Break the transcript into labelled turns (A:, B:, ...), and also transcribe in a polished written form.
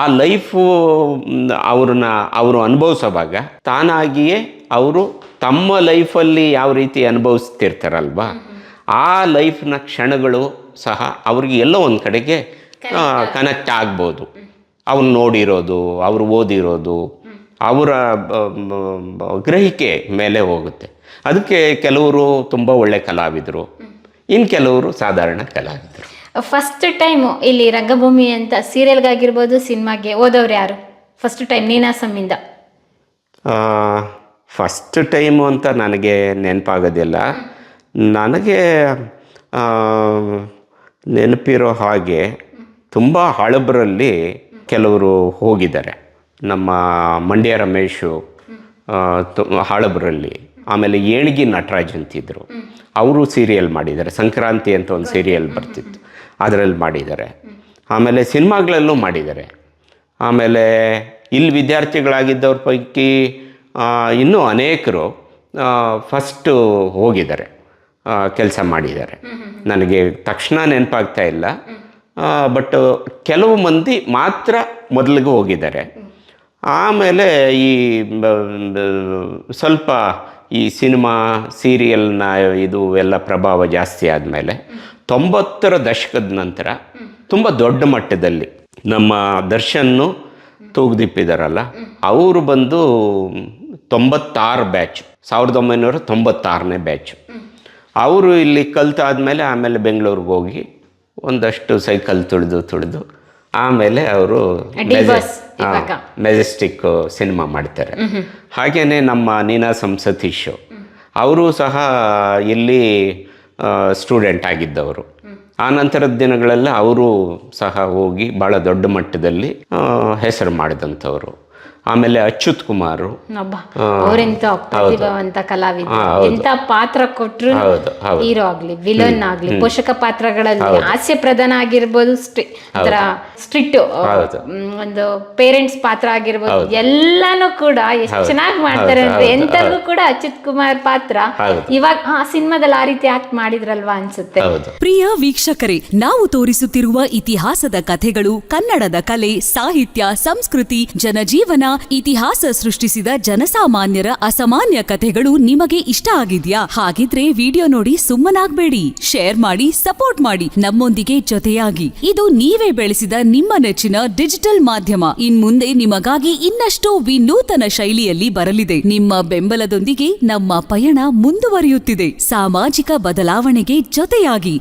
A: ಆ ಲೈಫು ಅವರು ಅನುಭವಿಸೋವಾಗ ತಾನಾಗಿಯೇ ಅವರು ತಮ್ಮ ಲೈಫಲ್ಲಿ ಯಾವ ರೀತಿ ಅನುಭವಿಸ್ತಿರ್ತಾರಲ್ವ, ಆ ಲೈಫ್ನ ಕ್ಷಣಗಳು ಸಹ ಅವ್ರಿಗೆ ಎಲ್ಲೋ ಒಂದು ಕಡೆಗೆ ಕನೆಕ್ಟ್ ಆಗ್ಬೋದು. ಅವ್ರು ನೋಡಿರೋದು, ಅವರು ಓದಿರೋದು, ಅವರ ಗ್ರಹಿಕೆ ಮೇಲೆ ಹೋಗುತ್ತೆ. ಅದಕ್ಕೆ ಕೆಲವರು ತುಂಬ ಒಳ್ಳೆ ಕಲಾವಿದರು, ಇನ್ನು ಕೆಲವರು ಸಾಧಾರಣ ಕಲಾವಿದರು.
B: ಫಸ್ಟ್ ಟೈಮು ಇಲ್ಲಿ ರಂಗಭೂಮಿ ಅಂತ ಸೀರಿಯಲ್ಗಾಗಿರ್ಬೋದು, ಸಿನಿಮಾಗೆ ಓದೋರು ಯಾರು ಫಸ್ಟ್ ಟೈಮ್ ನೀನಾಸಮ್ಮಿಂದ?
A: ಫಸ್ಟ್ ಟೈಮು ಅಂತ ನನಗೆ ನೆನಪಾಗೋದಿಲ್ಲ. ನನಗೆ ನೆನಪಿರೋ ಹಾಗೆ ತುಂಬ ಹಳಬರಲ್ಲಿ ಕೆಲವರು ಹೋಗಿದ್ದಾರೆ. ನಮ್ಮ ಮಂಡ್ಯ ರಮೇಶು ಹಳಬರಲ್ಲಿ, ಆಮೇಲೆ ಏಣಿಗಿ ನಟರಾಜ್ ಅಂತಿದ್ರು, ಅವರು ಸೀರಿಯಲ್ ಮಾಡಿದ್ದಾರೆ. ಸಂಕ್ರಾಂತಿ ಅಂತ ಒಂದು ಸೀರಿಯಲ್ ಬರ್ತಿತ್ತು, ಅದರಲ್ಲಿ ಮಾಡಿದ್ದಾರೆ. ಆಮೇಲೆ ಸಿನಿಮಾಗಳಲ್ಲೂ ಮಾಡಿದ್ದಾರೆ. ಆಮೇಲೆ ಇಲ್ಲಿ ವಿದ್ಯಾರ್ಥಿಗಳಾಗಿದ್ದವ್ರ ಪೈಕಿ ಇನ್ನೂ ಅನೇಕರು ಫಸ್ಟು ಹೋಗಿದ್ದಾರೆ, ಕೆಲಸ ಮಾಡಿದ್ದಾರೆ. ನನಗೆ ತಕ್ಷಣ ನೆನಪಾಗ್ತಾ ಇಲ್ಲ, ಬಟ್ ಕೆಲವು ಮಂದಿ ಮಾತ್ರ ಮೊದಲಿಗೆ ಹೋಗಿದ್ದಾರೆ. ಆಮೇಲೆ ಈ ಸ್ವಲ್ಪ ಈ ಸಿನಿಮಾ ಸೀರಿಯಲ್ನ ಇದು ಎಲ್ಲ ಪ್ರಭಾವ ಜಾಸ್ತಿ ಆದಮೇಲೆ 90ರ ದಶಕದ ನಂತರ ತುಂಬ ದೊಡ್ಡ ಮಟ್ಟದಲ್ಲಿ ನಮ್ಮ ದರ್ಶನ್ನು ತೂಗುದೀಪಿದಾರಲ್ಲ, ಅವರು ಬಂದು 96 ಬ್ಯಾಚ್, 1996ನೇ ಬ್ಯಾಚು. ಅವರು ಇಲ್ಲಿ ಕಲ್ತಾದ್ಮೇಲೆ ಆಮೇಲೆ ಬೆಂಗಳೂರಿಗೆ ಹೋಗಿ ಒಂದಷ್ಟು ಸೈಕಲ್ ತುಳಿದು ಆಮೇಲೆ ಅವರು ಮೆಜೆಸ್ಟಿಕ್ ಸಿನಿಮಾ ಮಾಡ್ತಾರೆ. ಹಾಗೆಯೇ ನಮ್ಮ ನೀನಾಸಂ ಸತೀಶ್ ಅವರು ಸಹ ಇಲ್ಲಿ ಸ್ಟೂಡೆಂಟ್ ಆಗಿದ್ದವರು. ಆ ನಂತರದ ದಿನಗಳೆಲ್ಲ ಅವರು ಸಹ ಹೋಗಿ ಭಾಳ ದೊಡ್ಡ ಮಟ್ಟದಲ್ಲಿ ಹೆಸರು ಮಾಡಿದಂಥವ್ರು. ಆಮೇಲೆ ಅಚ್ಯುತ್ ಕುಮಾರು,
B: ಅವರೆಂತ ಪ್ರತಿಭಾವಂತ ಕಲಾವಿದ, ಎಂತ ಪಾತ್ರ ಕೊಟ್ಟರು, ಹೀರೋ ಆಗ್ಲಿ ವಿಲನ್ ಆಗ್ಲಿ, ಪೋಷಕ ಪಾತ್ರಗಳಲ್ಲಿ ಹಾಸ್ಯ ಪ್ರಧಾನ ಆಗಿರ್ಬೋದು, ಸ್ಟ್ರಿಕ್ಟ್ ಒಂದು ಪೇರೆಂಟ್ಸ್ ಪಾತ್ರ ಆಗಿರ್ಬೋದು, ಎಲ್ಲಾನು ಕೂಡ ಎಷ್ಟು ಚೆನ್ನಾಗಿ ಮಾಡ್ತಾರೆ ಅಂದ್ರೆ ಎಂತರ್ಗೂ ಕೂಡ ಅಚ್ಯುತ್ ಕುಮಾರ್ ಪಾತ್ರ ಇವಾಗ ಆ ಸಿನಿಮಾದಲ್ಲಿ ಆ ರೀತಿ ಆಕ್ಟ್ ಮಾಡಿದ್ರಲ್ವಾ ಅನ್ಸುತ್ತೆ.
C: ಪ್ರಿಯ ವೀಕ್ಷಕರೇ, ನಾವು ತೋರಿಸುತ್ತಿರುವ ಇತಿಹಾಸದ ಕಥೆಗಳು ಕನ್ನಡದ ಕಲೆ, ಸಾಹಿತ್ಯ, ಸಂಸ್ಕೃತಿ, ಜನಜೀವನ, ಇತಿಹಾಸ ಸೃಷ್ಟಿಸಿದ ಜನಸಾಮಾನ್ಯರ ಅಸಾಮಾನ್ಯ ಕಥೆಗಳು ನಿಮಗೆ ಇಷ್ಟ ಆಗಿದ್ಯಾ? ಹಾಗಿದ್ರೆ ವಿಡಿಯೋ ನೋಡಿ ಸುಮ್ಮನಾಗ್ಬೇಡಿ, ಶೇರ್ ಮಾಡಿ, ಸಪೋರ್ಟ್ ಮಾಡಿ, ನಮ್ಮೊಂದಿಗೆ ಜೊತೆಯಾಗಿ. ಇದು ನೀವೇ ಬೆಳೆಸಿದ ನಿಮ್ಮ ನೆಚ್ಚಿನ ಡಿಜಿಟಲ್ ಮಾಧ್ಯಮ. ಇನ್ಮುಂದೆ ನಿಮಗಾಗಿ ಇನ್ನಷ್ಟು ವಿನೂತನ ಶೈಲಿಯಲ್ಲಿ ಬರಲಿದೆ. ನಿಮ್ಮ ಬೆಂಬಲದೊಂದಿಗೆ ನಮ್ಮ ಪಯಣ ಮುಂದುವರಿಯುತ್ತಿದೆ. ಸಾಮಾಜಿಕ ಬದಲಾವಣೆಗೆ ಜೊತೆಯಾಗಿ